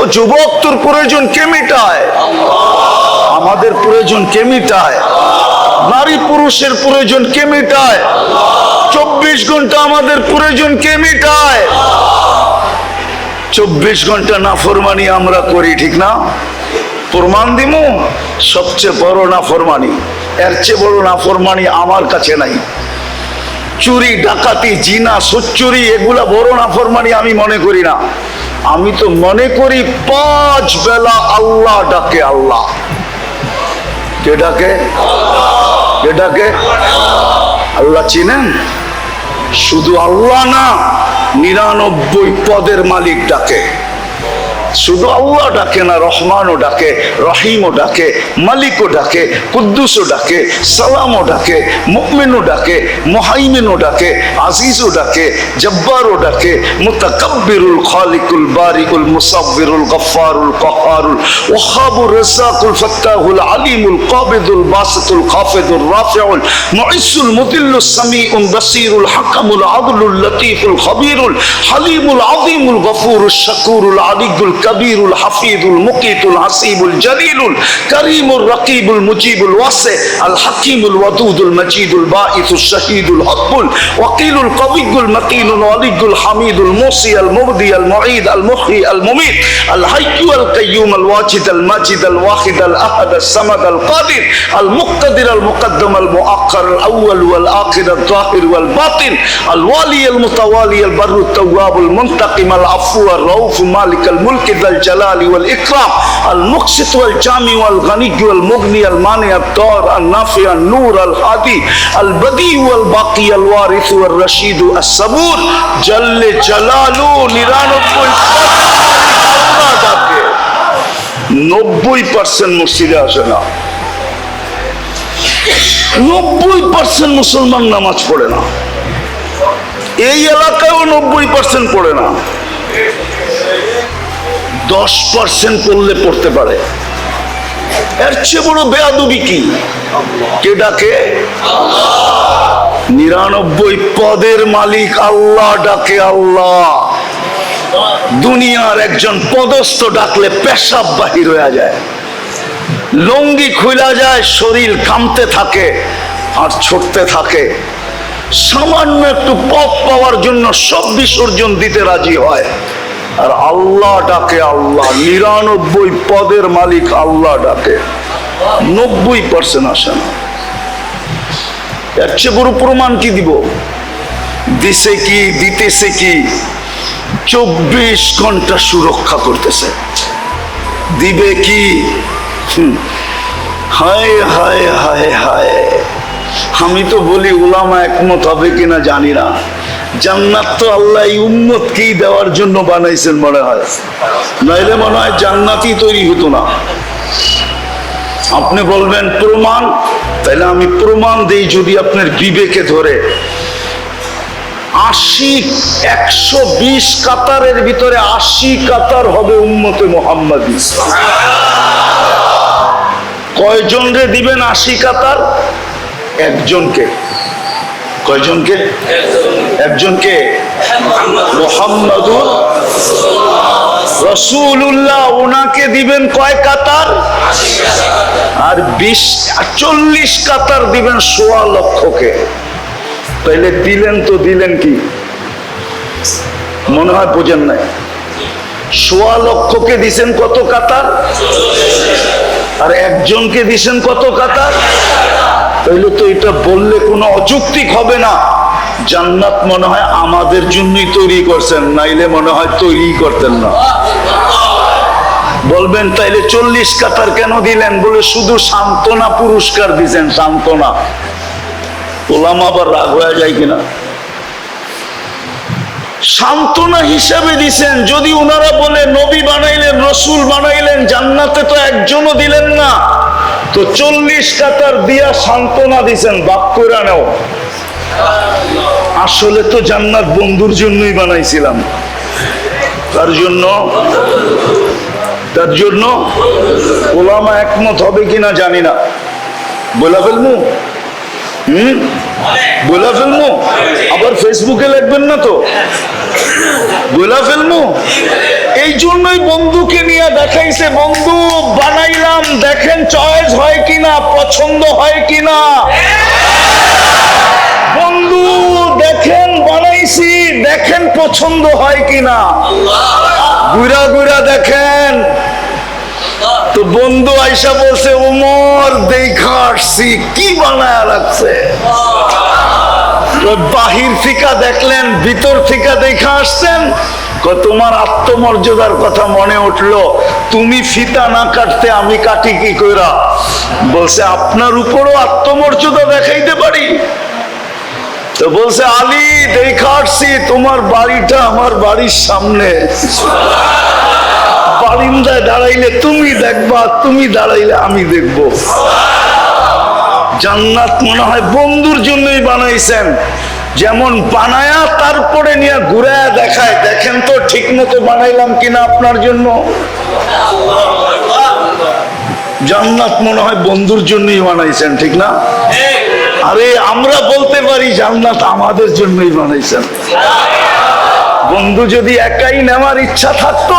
ও যুবক, তোর প্রয়োজন কে মিটায়? আমাদের প্রয়োজন কে মিটায়? নারী পুরুষের প্রয়োজন কে মিটায়? 24 ঘন্টা আমাদের প্রয়োজন কে মিটায়? 24 ঘন্টা নাফরমানি আমরা করি, ঠিক না? প্রমাণ দিমু, সবচেয়ে বড় নাফরমানি, এর চেয়ে বড় নাফরমানি আমার কাছে নাই। চুরি, ডাকাতি, জিনা, সুচ্চুরি, এগুলা বড় নাফরমানি আমি মনে করি না। আমি তো মনে করি 5 বেলা আল্লাহ ডাকে। আল্লাহ কে ডাকে? কে ডাকে? আল্লাহ চিনেন? শুধু আল্লাহ না, 99 পদের মালিক ডাকে। শুধু আল্লাহ ডাকে না, রহমানও ডাকে, রহিমও ডাকে, মালিকও ডাকে, কুদ্দুসও ডাকে, সালামও ডাকে, মুমিনও ডাকে, মুহাইমিনও ডাকে, আজিজও ডাকে, জব্বারও ডাকে, মুতাকাব্বিরুল খালিকুল বারিকুল মুসাব্বিরুল গফফারুল কাহ্হারুল ওয়াহাবুর রাজ্জাকুল ফাত্তাহুল আলিমুল কাবিদুল বাসিতুল খাফিদুর রাফিউল মুইসুল মুদিল্লুস সামিউল বাসিরুল হাকামুল আদলুল লতীফুল খবীরুল হালিমুল আযীমুল গফুরুশ শাকুরুল আলিয়ুল কবীরুল হাফিজুল মুকিতুল হাসিবুল জলিলুল করিমুর রকিবুল মুজিবুল ওয়াসি আল হাকিমুল ওয়াদুদুল মজিদুল বাঈসুশ শাহীদুল হকবুল ওয়াকিলুল কবিয়ুল মতিনুল ওয়ালিয়ুল হামিদুল মুসি আল মুবদি আল মুঈদ আল মুহয়ি আল মুমীত আল হাইয়্যু আল কাইয়্যুম আল ওয়াজিদ আল মাজিদ আল ওয়াহিদ আল আহাদ আল সামাদ আল কাদির আল মুক্তাদির আল মুকদ্দম আল মুআক্খার আল আউয়াল ওয়াল আখির আল যাহির ওয়াল বাতিন আল ওয়ালি আল মুতাওয়ালি আল বাররু তাওয়াব আল মুনতাকিম আল আফু আল রাউফ মালিক আল মুলক ذا الجلال والإكرام المقسط والجامع والغني والمغني المانع الضار النافع النور الهادي البديع والباقي الوارث والرشيد الصبور جل جلاله 99% মসজিদে আসে না, 90% মুসলমান নামাজ পড়ে না, এই এলাকায়ও 90% পড়ে না, 10% পড়লে পড়তে পারে। এর চেয়ে বড় বেয়াদবি কি? কে ডাকে? 99 পদের মালিক আল্লাহ ডাকে। আল্লাহ। দুনিয়ার একজন পদস্থ ডাকলে পেশাব বাহির হয়ে যায়, লুঙ্গি খুলে যায়, শরীর কাঁপতে থাকে আর ছুটতে থাকে। সামান্য একটু পথ পাওয়ার জন্য সব বিসর্জন দিতে রাজি হয়। আর আল্লাহ ডাকে। আল্লাহ। 99 পদের মালিক আল্লাহ ডাকে, 90% আসে না। এর চেয়ে বড় প্রমাণ কি দিব? দিছে কি, দিতেছে কি? 24 ঘন্টা সুরক্ষা করতেছে। দিবে কি? হায় হায় হায় হায়। আমি তো বলি উলামা একমত হবে কিনা জানি না। জান্নাত তো আল্লাহ এই উম্মতকেই দেওয়ার জন্য বানাইছেন মনে হয়, নাইলে মনে হয় জান্নাতই তৈরি হতো না। আপনি বলবেন প্রমাণ, তাহলে আমি প্রমাণ দেই। যদি আপনার বিবেকে ধরে 120 কাতারের ভিতরে 80 কাতার হবে উম্মতে মুহাম্মাদী। কয়জন রে দিবেন 80 কাতার? একজনকে। কয়জনকে? একজনকে। মুহাম্মাদুর রাসূলুল্লাহ, ওনাকে দিবেন কয় কাতার? আর 40 কাতার দিবেন 1.25 লক্ষকে। তাইলে দিলেন তো দিলেন কি? মনে হয় বোঝেন নাই। 1.25 লক্ষকে দিছেন কত কাতার? আর একজনকে দিছেন কত কাতার? তাইলে তো এটা বললে কোনো অযৌক্তিক হবে না। জান্নাত মনে হয় আমাদের জন্যই তৈরি করছেন, নাইলে মনে হয় তৈরি করতেন না। বলবেন তাইলে 40 কাতার কেন দিলেন? বলে শুধু সান্ত্বনা পুরস্কার দিছেন, সান্ত্বনা। ওলামা আবার রাগ হয়ে যায় কিনা? সান্ত্বনা হিসাবে দিছেন। যদি ওনারা বলে নবী বানাইলেন, রসুল বানাইলেন, জান্নাতে তো একজনও দিলেন না, তো 40 কাতার দিয়া সান্ত্বনা দিছেন, বাপ কইরা নেও। আসলে তো জান্নাত বন্ধুর জন্যই বানাইছিলাম। তার জন্য ওলামা একমত হবে কিনা জানি না। বলা ফেলমু? বলা ফেলমু? আবার ফেসবুকে লিখবেন না তো? বলা ফেলমু? এই জন্যই বন্ধুকে নিয়ে নিয়ে দেখাইছে, বন্ধু বানাইলাম, দেখেন চয়েস হয় কিনা, পছন্দ হয় কিনা। বন্ধু দেখেন বানাইছি, দেখেন পছন্দ হয় কিনা। ঘুরা ঘুরা দেখেন তো বন্ধু আইসা বলছে, উমর দেখা আসছি, কি বানায় রাখছে। বাহির থেকে দেখলেন, ভিতর থেকে দেখা আসছেন। তোমার আত্মমর্যাদার কথা মনে উঠলো, তুমি ফিতা না কাটতে আমি কাটি কি কইরা। বলছে আপনার উপরও আত্মমর্যাদা দেখাইতে পারি। তো বলছে আলী দেখা আসছি, তোমার বাড়িটা আমার বাড়ির সামনে, বারিন্দায় দাঁড়াইলে তুমি দেখবা, তুমি দাঁড়াইলে আমি দেখবো। জান্নাত মনে হয় বন্ধুর জন্যই বানাইছেন, যেমন বানায়া তারপরে নিয়ে ঘুরায়া দেখায়, দেখেন তো ঠিক মতো বানাইলাম কিনা আপনার জন্য। জান্নাত মনে হয় বন্ধুর জন্যই বানাইছেন, ঠিক না? আরে আমরা বলতে পারি জান্নাত আমাদের জন্যই বানাইছেন। বন্ধু যদি একাই নেওয়ার ইচ্ছা থাকতো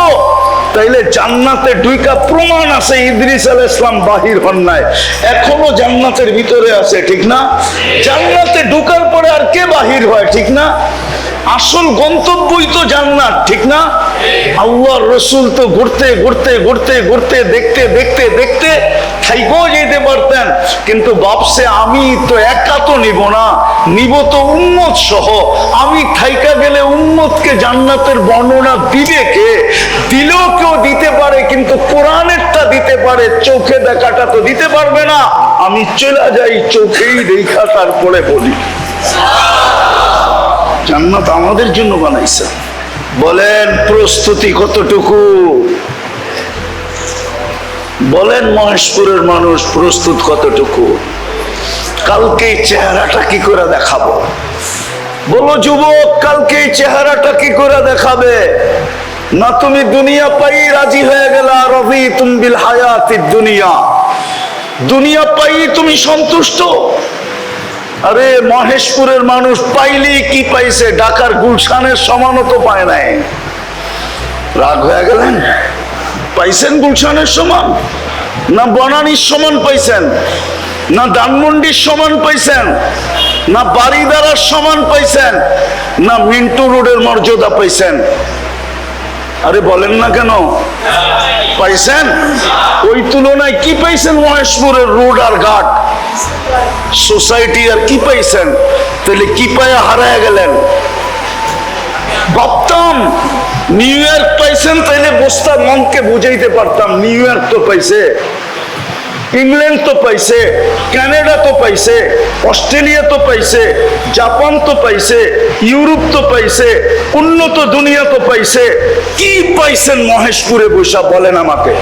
তাইলে জান্নাতে ঢুকা প্রমাণ আছে ইদ্রিস আলাইহিস সালাম বাহির হন নাই, এখনো জান্নাতের ভিতরে আছে, ঠিক না? জান্নাতে ঢুকার পরে আর কে বাহির হয়, ঠিক না? আসল গন্তব্যই তো জান্নাত, ঠিক না? আল্লাহর রাসূল তো ঘুরতে ঘুরতে ঘুরতে ঘুরতে দেখতে দেখতে দেখতে থাইকেও যেতে পারতেন, কিন্তু ভাবছে আমি তো একা তো নিব না, নিব তো উম্মত সহ। আমি থাইকা গেলে উম্মতকে জান্নাতের বর্ণনা দিবে কে? দিলেও কেউ দিতে পারে, কিন্তু কোরআনেরটা দিতে পারে, চোখে দেখাটা তো দিতে পারবে না। আমি চলে যাই, চোখেই দেখা তারপরে বলি। জান্নাত আমাদের জন্য বানাইছে। বলেন প্রস্তুতি কতটুকু? বলেন মহেশপুরের মানুষ প্রস্তুত কতটুকু? কালকে চেহারাটা কি করে দেখাবো? বলো যুবক, কালকে চেহারাটা কি করে দেখাবে? না তুমি দুনিয়া পাই রাজি হয়ে গেলা, রাযীতুম বিল হায়াতিদ দুনিয়া, দুনিয়া পাই তুমি সন্তুষ্ট। আরে মহেশপুরের মানুষ পাইলি কি পাইছে? ঢাকার গুলশানের সমানও তো পায় নাই। রাগ হয়ে গেলেন? পাইছেন গুলশানের সমান? না বনানীর সমান পাইছেন? না ধানমন্ডির সমান পাইছেন? না বাড়িদারার সমান পাইছেন? না মিন্টু রোডের মর্যাদা পাইছেন? আরে বলেন না কেন? পাইছেন? ওই তুলনায় কি পাইছেন? মহেশপুরের রোড আর ঘাট সোসাইটি আর কি পাইছেন? তাহলে কি পায়া হারায় গেলেন? ভাবতাম নিউ ইয়র্ক পাইছেন, তাইলে বসতাম, মনকে বুঝাইতে পারতাম নিউ ইয়র্ক তো পাইছে, ইংল্যান্ড তো পাইছে, কানাডা তো পাইছে, অস্ট্রেলিয়া তো পাইছে, জাপান তো পাইছে, ইউরোপ তো পাইছে, উন্নত দুনিয়া তো পাইছে। কি পাইছেন মহেশপুরে বৈশা বলেন আমাকে?